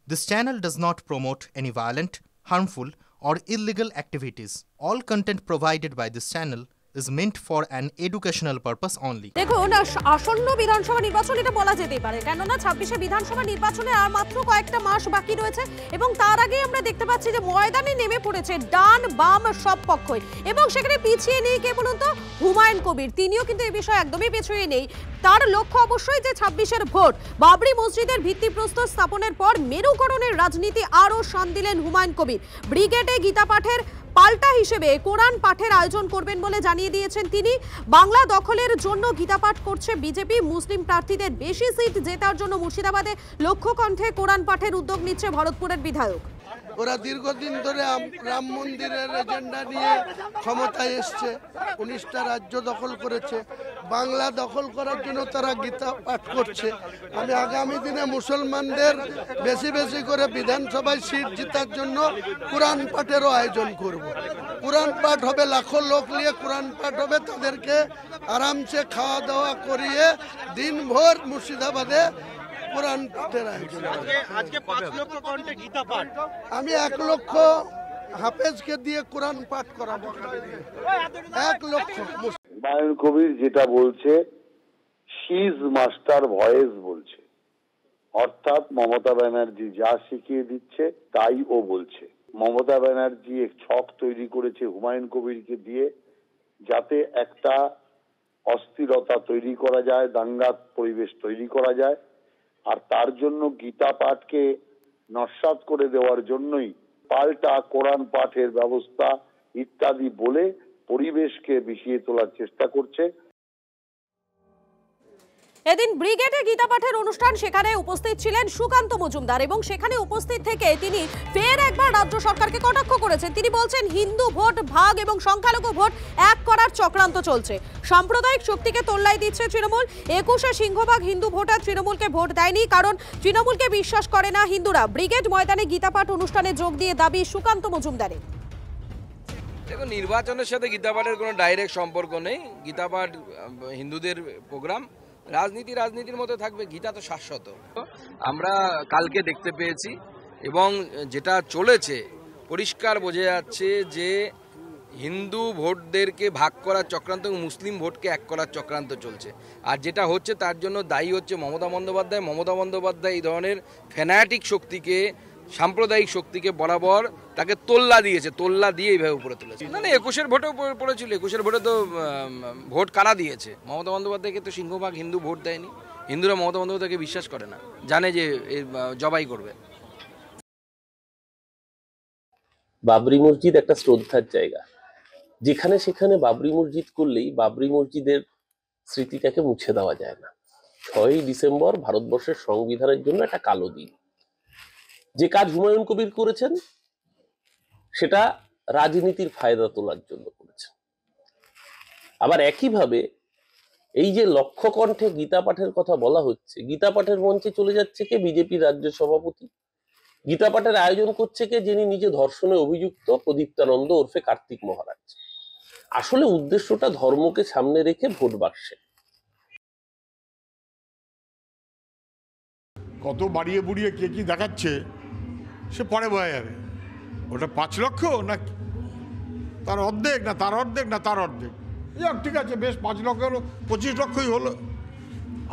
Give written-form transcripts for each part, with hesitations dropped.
This channel does not promote any violent, harmful, or illegal activities. All content provided by this channel is meant for an educational purpose only. দেখুন, আসন্ন বিধানসভা নির্বাচন এটা বলা যেতেই পারে, কেননা 26শে বিধানসভা নির্বাচনে আর মাত্র কয়েকটা মাস বাকি রয়েছে এবং তার আগে আমরা দেখতে পাচ্ছি যে ময়দানে নেমে পড়েছে ডান বাম সব পক্ষই এবং সেখানে পিছিয়ে নেই কে বলুন তো হুমায়ুন কবির। তিনিও কিন্তু এই বিষয়ে একদমই পিছিয়ে নেই। তার লক্ষ্য অবশ্যই যে 26-এর ভোট। বাবরি মসজিদের ভিত্তিপ্রস্তর স্থাপনের পর মেরুকরণের রাজনীতি আরও শান দিলেন হুমায়ুন কবির। ব্রিগেডে গীতা পাঠের পাল্টা হিসেবে কোরআন পাঠের আয়োজন করবেন বলে জানিয়ে দিয়েছেন তিনি। বাংলা দখলের জন্য গীতা পাঠ করছে বিজেপি। মুসলিম প্রার্থীদের বেশি সিট জেতার জন্য মুর্শিদাবাদে লক্ষ্য কণ্ঠে কোরআন পাঠের উদ্যোগ নিচ্ছে ভরতপুরের বিধায়ক। ওরা দীর্ঘদিন ধরে রাম মন্দিরের এজেন্ডা নিয়ে ক্ষমতায় এসছে, 19টা রাজ্য দখল করেছে। বাংলা দখল করার জন্য তারা গীতা পাঠ করছে। আমি আগামী দিনে মুসলমানদের বেশি বেশি করে বিধানসভায় সিট জেতার জন্য কোরআন পাঠেরও আয়োজন করব। কোরআন পাঠ হবে, লাখো লোক নিয়ে কোরআন পাঠ হবে, তাদেরকে আরামসে খাওয়া দাওয়া করিয়ে দিনভর মুর্শিদাবাদে কোরআন পাঠের আয়োজন। আজকে 5 লক্ষ কণ্ঠে গীতা পাঠ, আমি 1 লক্ষ হাফেজকে দিয়ে কোরআন পাঠ করাবো। 1 লক্ষ। হুমায়ুন কবির যেটা বলছে শিজ মাস্টার ভয়েস বলছে, অর্থাৎ মমতা ব্যানার্জি যা শিখিয়ে দিচ্ছে তাই ও বলছে। মমতা ব্যানার্জি এক ছক তৈরি করেছে হুমায়ুন কবিরকে দিয়ে, যাতে একটা অস্থিরতা তৈরি করা যায়, দাঙ্গার পরিবেশ তৈরি করা যায়। আর তার জন্য গীতা পাঠকে নস্যাৎ করে দেওয়ার জন্যই পাল্টা কোরআন পাঠের ব্যবস্থা ইত্যাদি বলে পরিবেশকে বিষিয়ে তোলার চেষ্টা করছে। এদিন ব্রিগেডে গীতা পাঠের অনুষ্ঠান, সেখানে উপস্থিত ছিলেন সুকান্ত মজুমদার এবং সেখানে উপস্থিত থেকে তিনি ফের একবার রাজ্য সরকারকে কটাক্ষ করেছেন। তিনি বলছেন হিন্দু ভোট ভাগ এবং সংখ্যালঘু ভোট এক করার চক্রান্ত চলছে। সাম্প্রদায়িক শক্তিকে তোল্লাই দিচ্ছে তৃণমূল। 21শে সিংহভাগ হিন্দু ভোটার তৃণমূলকে ভোট দেয়নি, কারণ তৃণমূলকে বিশ্বাস করে না হিন্দুরা। ব্রিগেড ময়দানে গীতা পাঠ অনুষ্ঠানে যোগ দিয়ে দাবি সুকান্ত মজুমদারের। দেখুন, নির্বাচনের সাথে গীতা পাঠের কোনো ডাইরেক্ট সম্পর্ক নেই। গীতা পাঠ হিন্দুদের প্রোগ্রাম, রাজনীতির মতো থাকবে। গীতা তো শাশ্বত। আমরা কালকে দেখতে পেয়েছি এবং যেটা চলেছে পরিষ্কার বোঝা যাচ্ছে যে হিন্দু ভোটদেরকে ভাগ করার চক্রান্ত এবং মুসলিম ভোটকে এক করার চক্রান্ত চলছে। আর যেটা হচ্ছে তার জন্য দায়ী হচ্ছে মমতা বন্দ্যোপাধ্যায় এই ধরনের ফ্যানাটিক শক্তিকে, সাম্প্রদায়িক শক্তিকে বরাবর তাকে তোল্লা দিয়ে এইভাবে উপরে তুলেছে। না, 21-এর ভোটেও পড়েছিল। 21-এর ভোটে তো ভোট কারা দিয়েছে? মমতা বন্দ্যোপাধ্যায়কে তো সিংহভাগ হিন্দু ভোট দেয়নি। হিন্দুরা মমতা বন্দ্যোপাধ্যায়কে বিশ্বাস করে না, জানে যে জবাই করবে। বাবরি মসজিদ একটা শ্রদ্ধার জায়গা, যেখানে সেখানে বাবরি মসজিদ করলেই বাবরি মসজিদের স্মৃতিটাকে মুছে দেওয়া যায় না। 6ই ডিসেম্বর ভারতবর্ষের সংবিধানের জন্য একটা কালো দিন। যে কাজ হুমায়ুন কবির করেছেন সেটা রাজনীতির ফায়দা তোলার জন্য করেছেন। আবার একইভাবে এই যে লক্ষ্য কণ্ঠে গীতা পাঠের কথা বলা হচ্ছে, গীতা পাঠের মঞ্চে চলে যাচ্ছে কে? বিজেপি রাজ্য সভাপতি। গীতা পাঠের আয়োজন করছে কে? যিনি নিজে ধর্ষণে অভিযুক্ত প্রদীপ্তানন্দ ওরফে কার্তিক মহারাজ। আসলে উদ্দেশ্যটা ধর্মকে সামনে রেখে ভোট বাক্সে। কত বাড়িয়ে বুড়িয়ে কে কি দেখাচ্ছে সে পরে বোঝা যাবে। ওটা 5 লক্ষ না তার অর্ধেক, না তার অর্ধেক, না তার অর্ধেক। যাক, ঠিক আছে, বেশ 5 লক্ষ হলো, 25 লক্ষই হলো।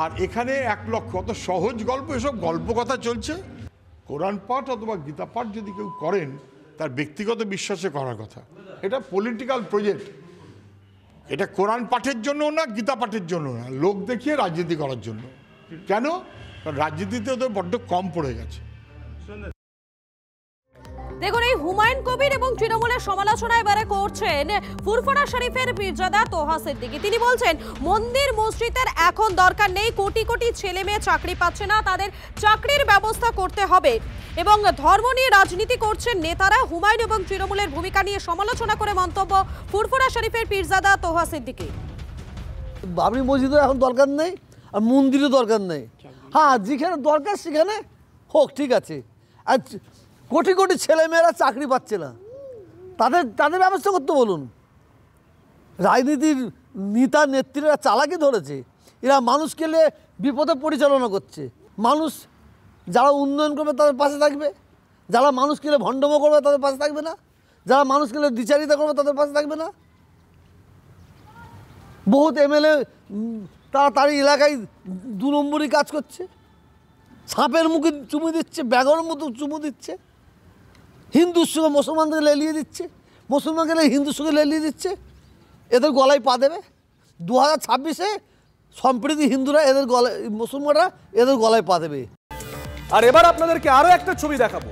আর এখানে 1 লক্ষ, অত সহজ গল্প, এসব গল্প কথা চলছে। কোরআন পাঠ অথবা গীতা পাঠ যদি কেউ করেন তার ব্যক্তিগত বিশ্বাসে করার কথা। এটা পলিটিক্যাল প্রজেক্ট। এটা কোরআন পাঠের জন্য না, গীতা পাঠের জন্য না, লোক দেখিয়ে রাজনীতি করার জন্য। কেন? কারণ রাজনীতিতে ওদের বড্ড কম পড়ে গেছে। দেখুন, এই হুমায়ুন কবির এবং তৃণমূলের সমালোচনা এবারে করছেন ফুরফুরা শরীফের পীরজাদা তোহা সিদ্দিকী। তিনি বলছেন মন্দির মসজিদের এখন দরকার নেই, কোটি কোটি ছেলে মেয়ে চাকরি পাচ্ছে না, তাদের চাকরির ব্যবস্থা করতে হবে। এবং ধর্ম নিয়ে রাজনীতি করছেন নেতারা। হুমায়ুন এবং তৃণমূলের ভূমিকা নিয়ে সমালোচনা করে মন্তব্য ফুরফুরা শরীফের পীরজাদা তোহা সিদ্দিকী। বাবরি মসজিদের এখন দরকার নেই, আর মন্দিরও দরকার নেই। হ্যাঁ, যেখানে দরকার সেখানে হোক, ঠিক আছে। আর কোটি কোটি ছেলেমেয়েরা চাকরি পাচ্ছে না, তাদের ব্যবস্থা করতে বলুন। রাজনীতির নেতা নেত্রীরা চালাকি ধরেছে, এরা মানুষকে বিপদে পরিচালনা করছে। মানুষ যারা উন্নয়ন করবে তাদের পাশে থাকবে, যারা মানুষকে ভণ্ডম করবে তাদের পাশে থাকবে না, যারা মানুষকে দ্বিচারিতা করবে তাদের পাশে থাকবে না। বহুত এমএলএ তারা তার এলাকায় 2 নম্বরই কাজ করছে, সাপের মুখে চুমু দিচ্ছে, ব্যাগর মতো চুমু দিচ্ছে, হিন্দুর সঙ্গে মুসলমানদের লেলিয়ে দিচ্ছে, মুসলমানকে হিন্দুর সঙ্গে লেলিয়ে দিচ্ছে। এদের গলায় পা দেবে 2026-এ সম্প্রীতি হিন্দুরা এদের গলায়, মুসলমানরা এদের গলায় পা দেবে। আর এবার আপনাদেরকে আরো একটা ছবি দেখাবো।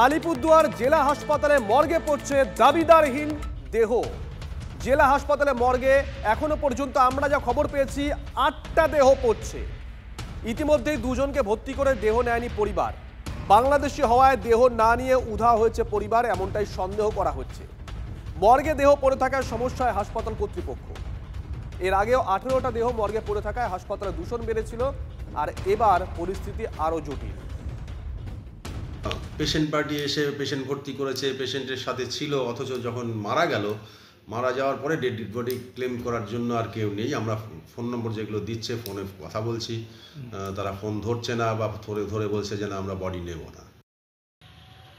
আলিপুরদুয়ার জেলা হাসপাতালে মর্গে পড়ছে দাবিদারহীন দেহ। জেলা হাসপাতালে মর্গে এখনো পর্যন্ত আমরা যা খবর পেয়েছি 8টা দেহ পড়ছে। ইতিমধ্যেই 2 জনকে ভর্তি করে দেহ নেয়নি পরিবার। বাংলাদেশি হওয়ায় দেহ না নিয়ে উধাও হয়েছে পরিবার, এমনটাই সন্দেহ করা হচ্ছে। মর্গে দেহ পড়ে থাকার সমস্যায় হাসপাতাল কর্তৃপক্ষ। এর আগেও 18টা দেহ মর্গে পড়ে থাকায় হাসপাতালে দূষণ বেড়েছিল, আর এবার পরিস্থিতি আরো জটিল। পেশেন্ট পার্টি এসে পেশেন্ট ভর্তি করেছে, পেশেন্টের সাথে ছিল, অথচ যখন মারা যাওয়ার পরে ডেড বডি ক্লেম করার জন্য আর কেউ নেই। আমরা ফোন নম্বর যেগুলো দিচ্ছে ফোনে কথা বলছি, তারা ফোন ধরছে না বা ধরে বলছে যে না আমরা বডি নেব না।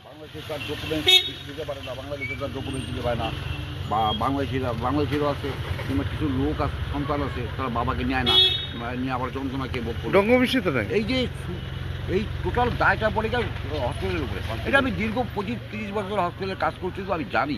বাংলাদেশের তার ডকুমেন্ট দিতে পারে না, বাংলাদেশের তার ডকুমেন্ট দিতে পারে না, বা বাংলাদেশিরও আছে, কিংবা কিছু লোক আছে, সন্তান আছে, তারা বাবাকে নেয় না, নিয়ে আবার যন্ত্রণাকে ভোগ করে। এই টোটাল দায়টা পড়ে গেল হসপিটালের উপরে। এটা আমি দীর্ঘ 25-30 বছর হসপিটালে কাজ করছি, তো আমি জানি